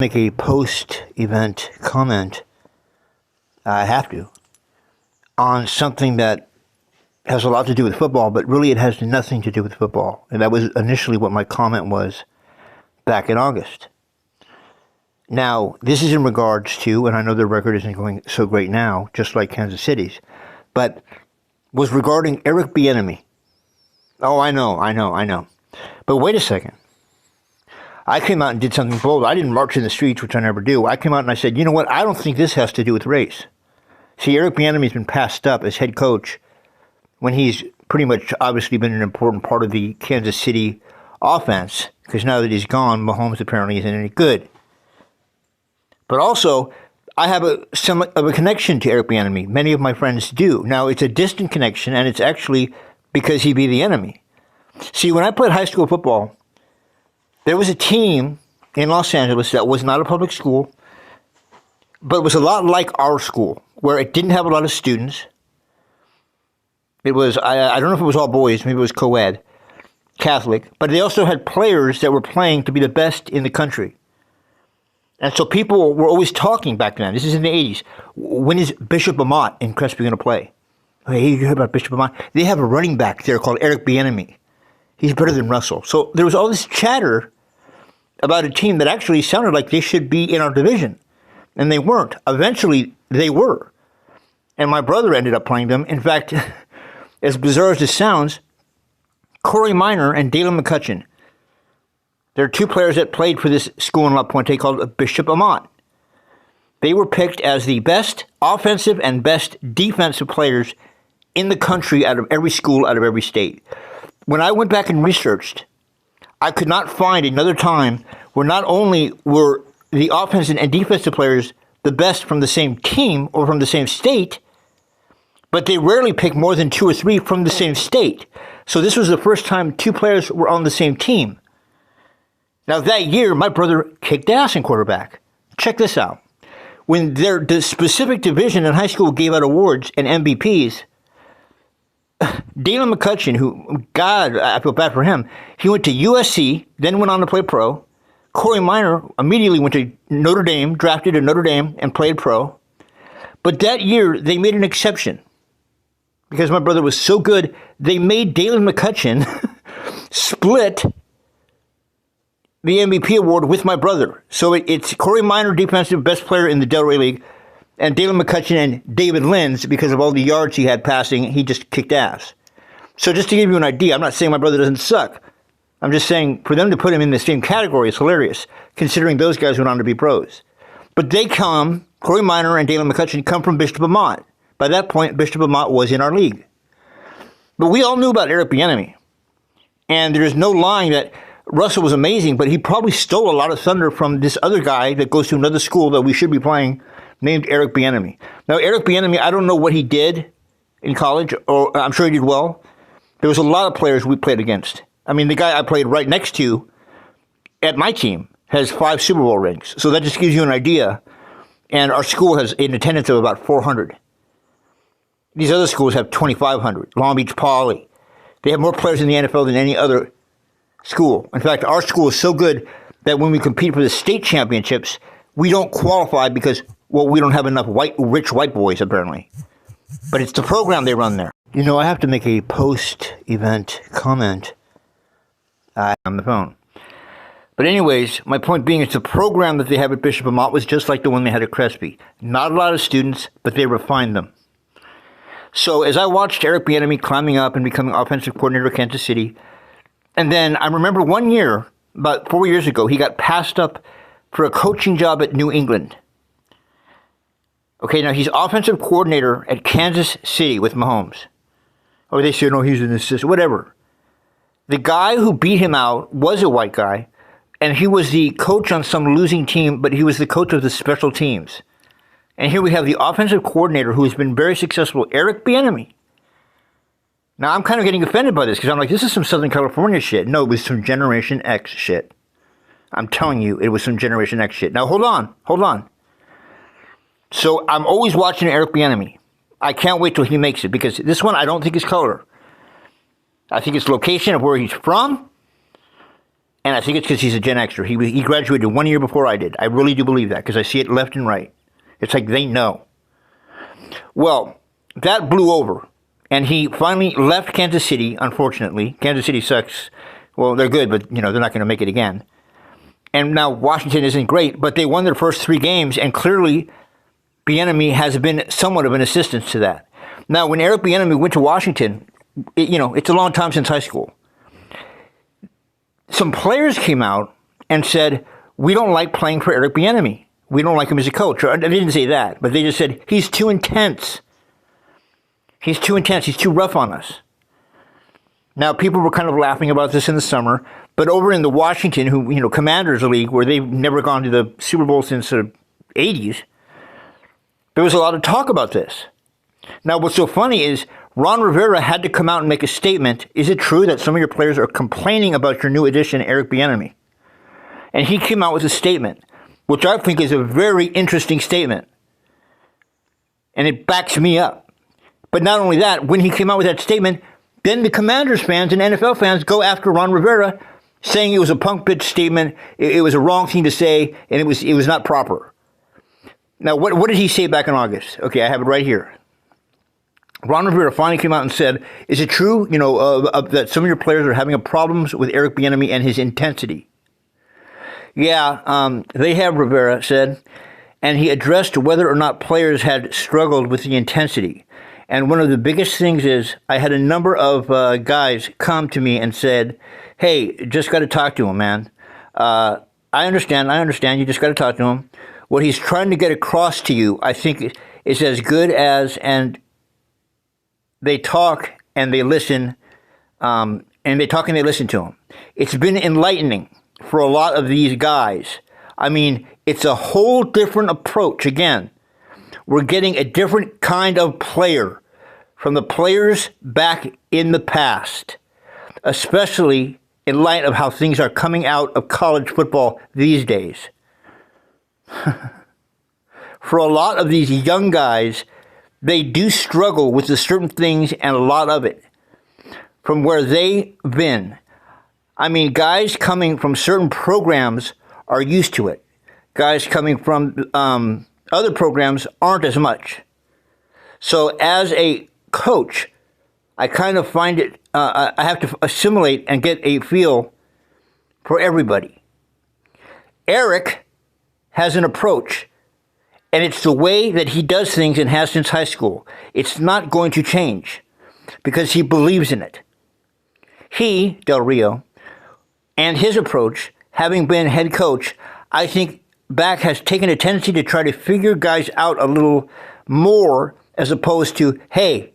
Make a post-event comment, I have to, on something that has a lot to do with football, but really it has nothing to do with football. And that was initially what my comment was back in August. Now, this is in regards to, and I know the record isn't going so great now, just like Kansas City's, but was regarding Eric Bieniemy. Oh, I know. But wait a second. I came out and did something bold. I didn't march in the streets, which I never do. I came out and I said, you know what? I don't think this has to do with race. See, Eric Bieniemy's been passed up as head coach when he's pretty much obviously been an important part of the Kansas City offense, because now that he's gone, Mahomes apparently isn't any good. But also, I have somewhat of a connection to Eric Bieniemy. Many of my friends do. Now, it's a distant connection, and it's actually because he be the enemy. See, when I played high school football, there was a team in Los Angeles that was not a public school, but it was a lot like our school, where it didn't have a lot of students. It was, I don't know if it was all boys, maybe it was co-ed, Catholic, but they also had players that were playing to be the best in the country. And so people were always talking back then. This is in the 80s. When is Bishop Amat in Crespi going to play? Hey, you heard about Bishop Amat? They have a running back there called Eric Bieniemy. He's better than Russell. So there was all this chatter about a team that actually sounded like they should be in our division. And they weren't. Eventually, they were. And my brother ended up playing them. In fact, as bizarre as this sounds, Corey Minor and Dalen McCutcheon, there are two players that played for this school in La Puente called Bishop Amat. They were picked as the best offensive and best defensive players in the country out of every school, out of every state. When I went back and researched, I could not find another time where not only were the offensive and defensive players the best from the same team or from the same state, but they rarely pick more than two or three from the same state. So this was the first time two players were on the same team. Now that year, my brother kicked ass in quarterback. Check this out. When the specific division in high school gave out awards and MVPs, Dalen McCutcheon, who, God, I feel bad for him, he went to USC, then went on to play pro. Corey Minor immediately went to Notre Dame, drafted at Notre Dame, and played pro. But that year, they made an exception. Because my brother was so good, they made Dalen McCutcheon split the MVP award with my brother. So it's Corey Minor, defensive best player in the Delray League, and Dalen McCutcheon and David Lenz, because of all the yards he had passing, he just kicked ass. So just to give you an idea, I'm not saying my brother doesn't suck. I'm just saying for them to put him in the same category is hilarious, considering those guys went on to be pros. But Corey Minor and Dalen McCutcheon come from Bishop Amat. By that point, Bishop Amat was in our league. But we all knew about Eric Bieniemy. And there's no lying that Russell was amazing, but he probably stole a lot of thunder from this other guy that goes to another school that we should be playing, named Eric Bieniemy. Now, Eric Bieniemy, I don't know what he did in college, or I'm sure he did well. There was a lot of players we played against. I mean, the guy I played right next to at my team has 5 Super Bowl rings. So that just gives you an idea. And our school has an attendance of about 400. These other schools have 2,500. Long Beach Poly. They have more players in the NFL than any other school. In fact, our school is so good that when we compete for the state championships, we don't qualify because, well, we don't have enough rich white boys, apparently. But it's the program they run there. You know, I have to make a post-event comment on the phone. But anyways, my point being, it's the program that they have at Bishop Amat was just like the one they had at Crespi. Not a lot of students, but they refined them. So as I watched Eric Bieniemy climbing up and becoming offensive coordinator of Kansas City, and then I remember one year, about 4 years ago, he got passed up for a coaching job at New England. Okay, now he's offensive coordinator at Kansas City with Mahomes. Or they say, no, he's an assistant, whatever. The guy who beat him out was a white guy, and he was the coach on some losing team, but he was the coach of the special teams. And here we have the offensive coordinator who has been very successful, Eric Bieniemy. Now, I'm kind of getting offended by this because I'm like, this is some Southern California shit. No, it was some Generation X shit. I'm telling you, it was some Generation X shit. Now, hold on. So I'm always watching Eric Bieniemy. I can't wait till he makes it because this one, I don't think is color. I think it's location of where he's from. And I think it's because he's a Gen Xer. He graduated 1 year before I did. I really do believe that because I see it left and right. It's like they know. Well, that blew over. And he finally left Kansas City, unfortunately. Kansas City sucks. Well, they're good, but, they're not going to make it again. And now Washington isn't great, but they won their first 3 games, and clearly Bieniemy has been somewhat of an assistance to that. Now, when Eric Bieniemy went to Washington, it's a long time since high school. Some players came out and said, we don't like playing for Eric Bieniemy. We don't like him as a coach. Or, they didn't say that, but they just said, he's too intense. He's too intense. He's too rough on us. Now, people were kind of laughing about this in the summer, but over in the Washington, Commanders League, where they've never gone to the Super Bowl since the 80s, there was a lot of talk about this. Now, what's so funny is Ron Rivera had to come out and make a statement. Is it true that some of your players are complaining about your new addition, Eric Bieniemy? And he came out with a statement, which I think is a very interesting statement. And it backs me up. But not only that, when he came out with that statement, then the Commanders fans and NFL fans go after Ron Rivera, saying it was a punk bitch statement, it was a wrong thing to say, and it was not proper. Now, what did he say back in August? Okay, I have it right here. Ron Rivera finally came out and said, is it true, that some of your players are having problems with Eric Bieniemy and his intensity? Yeah, they have, Rivera said, and he addressed whether or not players had struggled with the intensity. And one of the biggest things is I had a number of guys come to me and said, hey, just got to talk to him, man. I understand. You just got to talk to him. What he's trying to get across to you, I think, is as good as, and they talk and they listen, and they talk and they listen to him. It's been enlightening for a lot of these guys. I mean, it's a whole different approach. Again, we're getting a different kind of player from the players back in the past, especially in light of how things are coming out of college football these days. For a lot of these young guys, they do struggle with the certain things and a lot of it from where they've been. I mean, guys coming from certain programs are used to it. Guys coming from other programs aren't as much. So as a coach, I kind of find it, I have to assimilate and get a feel for everybody. Eric has an approach, and it's the way that he does things and has since high school. It's not going to change because he believes in it. He, Del Rio, and his approach, having been head coach, I think back has taken a tendency to try to figure guys out a little more as opposed to, hey,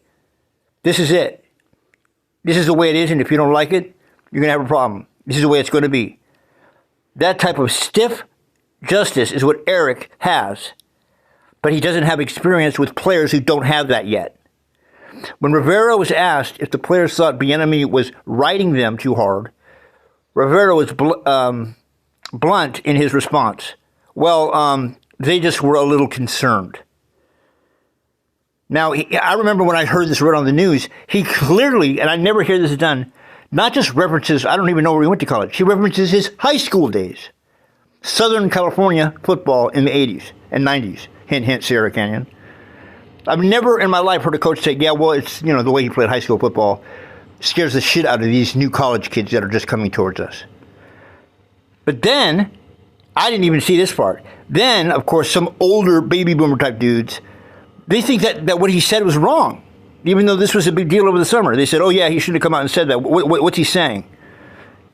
this is it. This is the way it is, and if you don't like it, you're going to have a problem. This is the way it's going to be. That type of stiff justice is what Eric has, but he doesn't have experience with players who don't have that yet. When Rivera was asked if the players thought Bieniemy was riding them too hard, Rivera was blunt in his response. Well, they just were a little concerned. Now, I remember when I heard this read on the news, he clearly, and I never hear this done, not just references, I don't even know where he went to college, he references his high school days. Southern California football in the 80s and 90s. Hint, hint, Sierra Canyon. I've never in my life heard a coach say, yeah, well, it's, the way he played high school football scares the shit out of these new college kids that are just coming towards us. But then, I didn't even see this part. Then, of course, some older baby boomer type dudes, they think that what he said was wrong, even though this was a big deal over the summer. They said, oh, yeah, he shouldn't have come out and said that. What's he saying?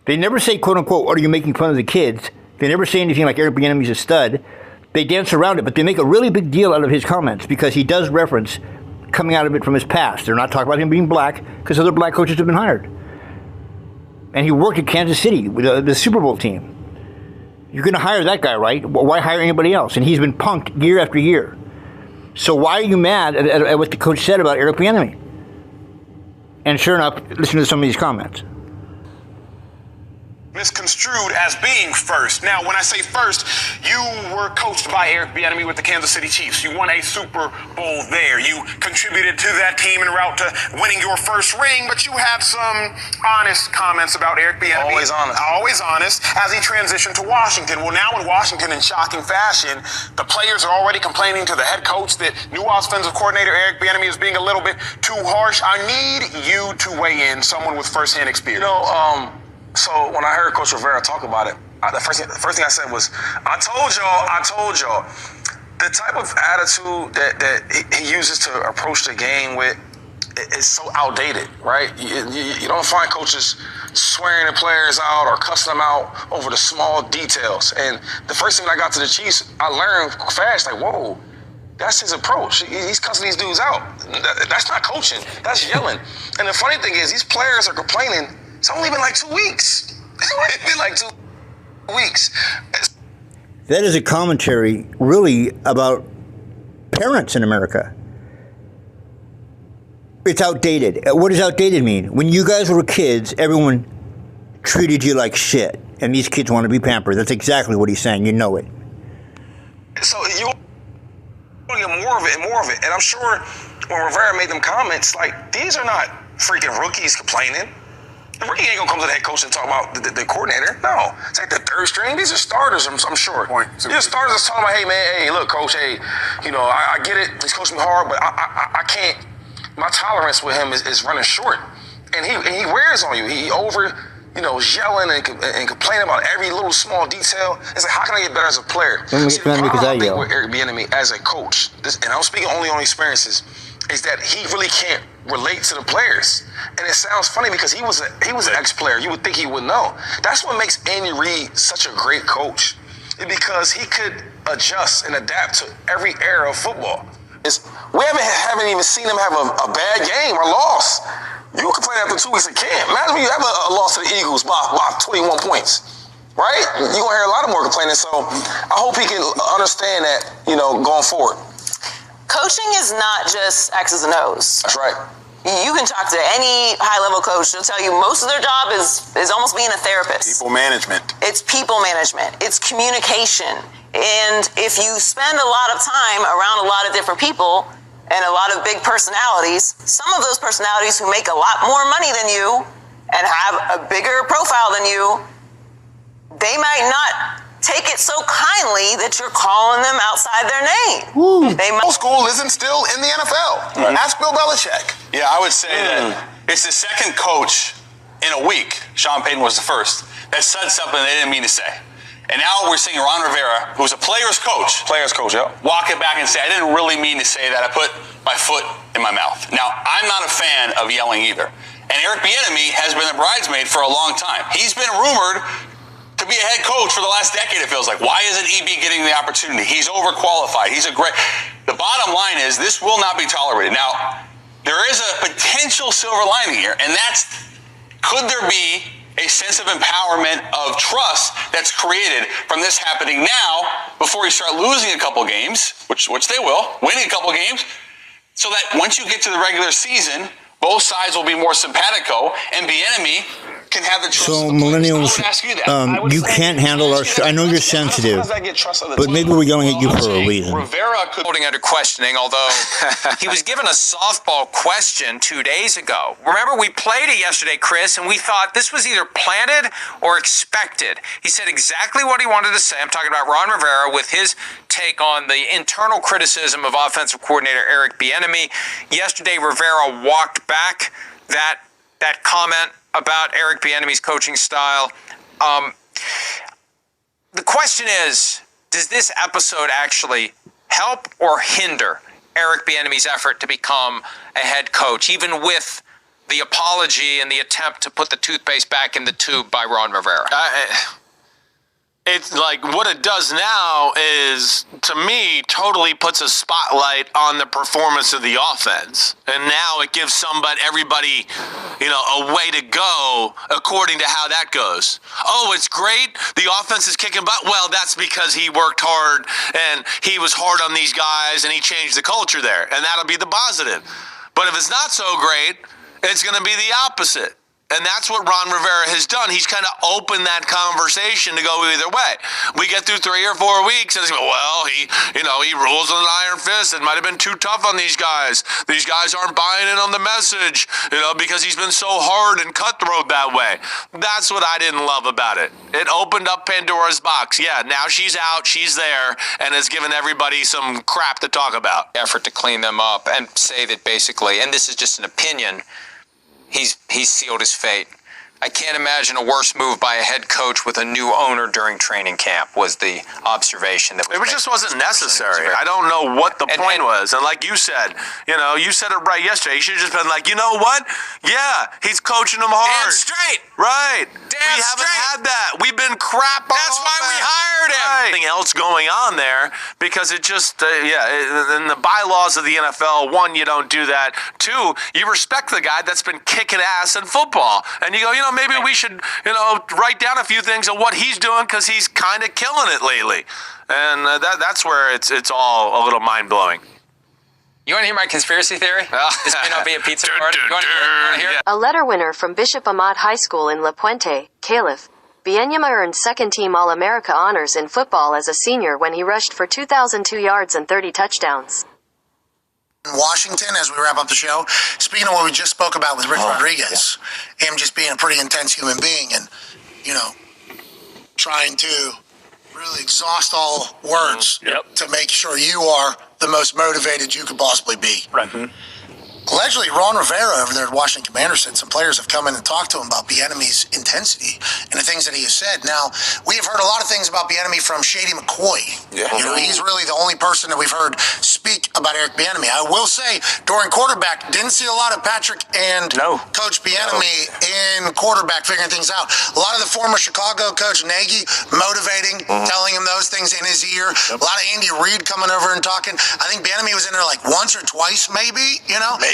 They never say, quote, unquote, are you making fun of the kids? They never say anything like Eric Bieniemy's a stud. They dance around it, but they make a really big deal out of his comments because he does reference coming out of it from his past. They're not talking about him being black because other black coaches have been hired. And he worked at Kansas City with the Super Bowl team. You're going to hire that guy, right? Why hire anybody else? And he's been punked year after year. So why are you mad at what the coach said about Eric Bieniemy? And sure enough, listen to some of these comments. misconstrued as being first. Now, when I say first, you were coached by Eric Bieniemy with the Kansas City Chiefs. You won a Super Bowl there. You contributed to that team en route to winning your first ring, but you have some honest comments about Eric Bieniemy. Always honest. Always honest, as he transitioned to Washington. Well, now in Washington, in shocking fashion, the players are already complaining to the head coach that new offensive coordinator Eric Bieniemy is being a little bit too harsh. I need you to weigh in, someone with firsthand experience. So when I heard Coach Rivera talk about it, the first thing I said was, I told y'all, the type of attitude that he uses to approach the game with is so outdated, right? You don't find coaches swearing the players out or cussing them out over the small details. And the first thing when I got to the Chiefs, I learned fast, like, whoa, that's his approach. He's cussing these dudes out. That's not coaching. That's yelling. And the funny thing is, these players are complaining. It's only been like 2 weeks. It's been like 2 weeks. That is a commentary, really, about parents in America. It's outdated. What does outdated mean? When you guys were kids, everyone treated you like shit, and these kids want to be pampered. That's exactly what he's saying. You know it. So you want to get more of it and more of it. And I'm sure when Rivera made them comments, like, these are not freaking rookies complaining. The rookie ain't gonna come to the head coach and talk about the coordinator. No, it's like the third string. These are starters, I'm sure. These are starters that's talking about, hey man, hey look, coach, hey, I get it. He's coaching me hard, but I can't. My tolerance with him is running short, and he wears on you. He is yelling and complaining about every little small detail. It's like, how can I get better as a player? See, the problem I think with Eric Bieniemy as a coach, and I'm speaking only on experiences, is that he really can't relate to the players. And it sounds funny because he was an ex-player. You would think he would know. That's what makes Andy Reid such a great coach, because he could adjust and adapt to every era of football. We haven't even seen him have a bad game or loss. You complain after 2 weeks of camp. Imagine when you have a loss to the Eagles by 21 points, right? You're going to hear a lot of more complaining. So I hope he can understand that, going forward. Coaching is not just X's and O's. That's right. You can talk to any high-level coach. They'll tell you most of their job is almost being a therapist. People management. It's people management. It's communication. And if you spend a lot of time around a lot of different people and a lot of big personalities, some of those personalities who make a lot more money than you and have a bigger profile than you, they might not take it so kindly that you're calling them outside their name. Old school isn't still in the NFL. Right. Ask Bill Belichick. Yeah, I would say that it's the second coach in a week, Sean Payton was the first, that said something they didn't mean to say. And now we're seeing Ron Rivera, who's a player's coach, Yeah. walk it back and say, I didn't really mean to say that. I put my foot in my mouth. Now, I'm not a fan of yelling either. And Eric Bieniemy has been a bridesmaid for a long time. He's been rumored to be a head coach for the last decade, it feels like. Why isn't EB getting the opportunity? He's overqualified. The bottom line is this will not be tolerated. Now, there is a potential silver lining here, and that's, could there be a sense of empowerment, of trust that's created from this happening now before you start losing a couple games, which they will, winning a couple games, so that once you get to the regular season, both sides will be more simpatico, and Bieniemy can have the trust. So of the players. millennials, I would ask you that. you can't handle our. I know you're sensitive, but maybe we're yelling at you for a reason. Rivera could Holding under questioning, although he was given a softball question 2 days ago. Remember, we played it yesterday, Chris, and we thought this was either planted or expected. He said exactly what he wanted to say. I'm talking about Ron Rivera with his take on the internal criticism of offensive coordinator Eric Bieniemy. Yesterday, Rivera walked back that comment about Eric Bieniemy's coaching style. The question is, does this episode actually help or hinder Eric Bieniemy's effort to become a head coach, even with the apology and the attempt to put the toothpaste back in the tube by Ron Rivera? It's like what it does now is, to me, totally puts a spotlight on the performance of the offense. And now it gives everybody, a way to go according to how that goes. Oh, it's great. The offense is kicking butt. Well, that's because he worked hard and he was hard on these guys and he changed the culture there. And that'll be the positive. But if it's not so great, it's going to be the opposite. And that's what Ron Rivera has done. He's kind of opened that conversation to go either way. We get through 3 or 4 weeks, and it's, well, he rules with an iron fist. It might have been too tough on these guys. These guys aren't buying in on the message, because he's been so hard and cutthroat that way. That's what I didn't love about it. It opened up Pandora's box. Yeah, now she's out, she's there, and it's given everybody some crap to talk about. Effort to clean them up and say that basically, and this is just an opinion, he's sealed his fate. I can't imagine a worse move by a head coach with a new owner during training camp, was the observation that was made. Just wasn't necessary. I don't know what the point was. And like you said, you said it right yesterday. You should have just been like, you know what? Yeah, he's coaching them hard. Damn straight. Right. Damn we haven't had that. We've been crap on That's why we hired him. Right. Anything else going on there because it just, in the bylaws of the NFL, one, you don't do that. Two, you respect the guy that's been kicking ass in football. And you go, maybe we should, write down a few things of what he's doing because he's kind of killing it lately. And that's where it's all a little mind-blowing. You want to hear my conspiracy theory? This may not be a pizza party. You want to hear it? A letter winner from Bishop Amat High School in La Puente, Caliph. Bieniema earned second-team All-America honors in football as a senior when he rushed for 2,002 yards and 30 touchdowns. Washington, as we wrap up the show, speaking of what we just spoke about with Rich Rodriguez, him just being a pretty intense human being and, trying to really exhaust all words to make sure you are the most motivated you could possibly be. Right. Allegedly, Ron Rivera over there at Washington Commanders said some players have come in and talked to him about Bieniemy's intensity and the things that he has said. Now, we have heard a lot of things about Bieniemy from Shady McCoy. Yeah. He's really the only person that we've heard speak about Eric Bieniemy. I will say, during quarterback, didn't see a lot of Patrick and Coach Bieniemy in quarterback figuring things out. A lot of the former Chicago coach Nagy motivating, telling him those things in his ear. A lot of Andy Reid coming over and talking. I think Bieniemy was in there like once or twice, maybe.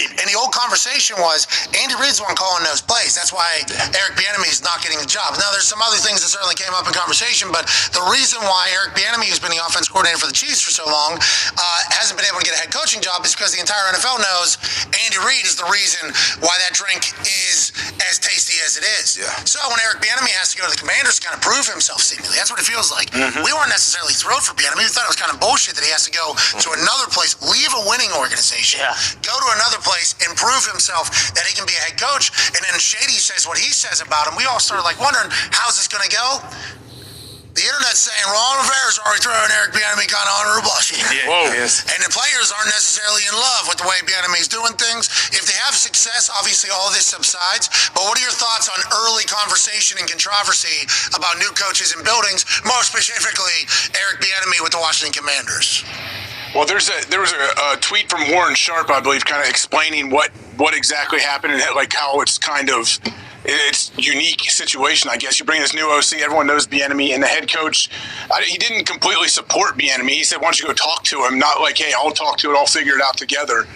And the old conversation was Andy Reid's the one calling those plays. That's why Eric Bieniemy is not getting the job. Now, there's some other things that certainly came up in conversation, but the reason why Eric Bieniemy, who's been the offense coordinator for the Chiefs for so long, hasn't been able to get a head coaching job is because the entire NFL knows Andy Reid is the reason why that drink is as tasty as it is. Yeah. So when Eric Bieniemy has to go to the Commanders to kind of prove himself, seemingly, that's what it feels like. We weren't necessarily thrilled for Bieniemy. We thought it was kind of bullshit that he has to go to another place, leave a winning organization, go to another place and prove himself that he can be a head coach. And then Shady says what he says about him. We all started wondering, how's this going to go? The internet's saying Ron Rivera's already throwing Eric Bieniemy kind of under a bus. And the players aren't necessarily in love with the way Bieniemy's doing things. If they have success, obviously all this subsides. But what are your thoughts on early conversation and controversy about new coaches and buildings, more specifically Eric Bieniemy with the Washington Commanders? Well, there was a tweet from Warren Sharp, I believe, kind of explaining what exactly happened and like how it's kind of it's unique situation. I guess you bring this new OC, everyone knows Bieniemy, and the head coach, he didn't completely support Bieniemy. He said, "Why don't you go talk to him?" Not like, "Hey, I'll talk to it, I'll figure it out together."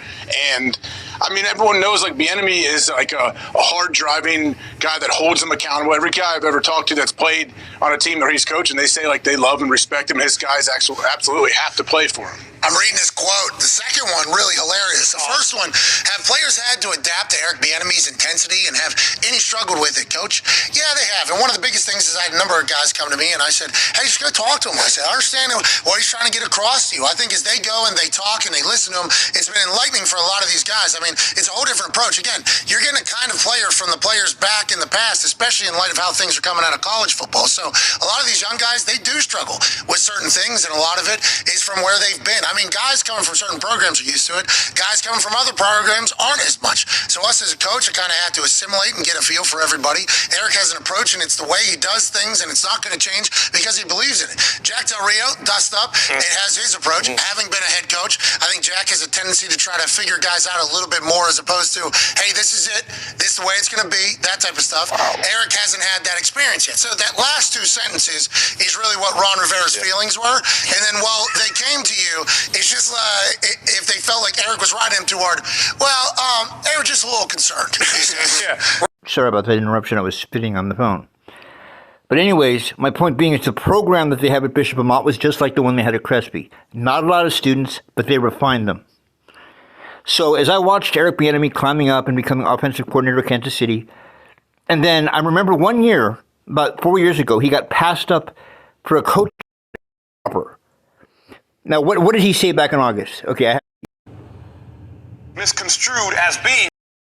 And I mean, everyone knows like Bieniemy is like a hard driving guy that holds them accountable. Every guy I've ever talked to that's played on a team that he's coaching, they say like they love and respect him. His guys absolutely have to play for him. I'm reading this quote. The second one, really hilarious. The first one, have players had to adapt to Eric Bieniemy's intensity and have any struggled with it, Coach? Yeah, they have. And one of the biggest things is I had a number of guys come to me and I said, hey, just go talk to him. I said, I understand what he's trying to get across to you. I think as they go and they talk and they listen to him, it's been enlightening for a lot of these guys. I mean, it's a whole different approach. Again, you're getting a kind of player from the players back in the past, especially in light of how things are coming out of college football. So a lot of these young guys, they do struggle with certain things, and a lot of it is from where they've been. I mean, guys coming from certain programs are used to it. Guys coming from other programs aren't as much. So us as a coach, I kind of had to assimilate and get a feel for everybody. Eric has an approach, and it's the way he does things, and it's not going to change because he believes in it. Jack Del Rio, dust up, and has his approach. Having been a head coach, I think Jack has a tendency to try to figure guys out a little bit more as opposed to, hey, this is it, this is the way it's going to be, that type of stuff. Eric hasn't had that experience yet. So that last two sentences is really what Ron Rivera's feelings were. And then while they came to you, it's just if they felt like Eric was riding him too hard, well, they were just a little concerned. Sorry about that interruption. I was spitting on the phone. But anyways, my point being is the program that they have at Bishop Amat was just like the one they had at Crespi. Not a lot of students, but they refined them. So as I watched Eric Bieniemy climbing up and becoming offensive coordinator of Kansas City, And then I remember one year, about 4 years ago, he got passed up for a coach. Now, what did he say back in August? Okay, Misconstrued as being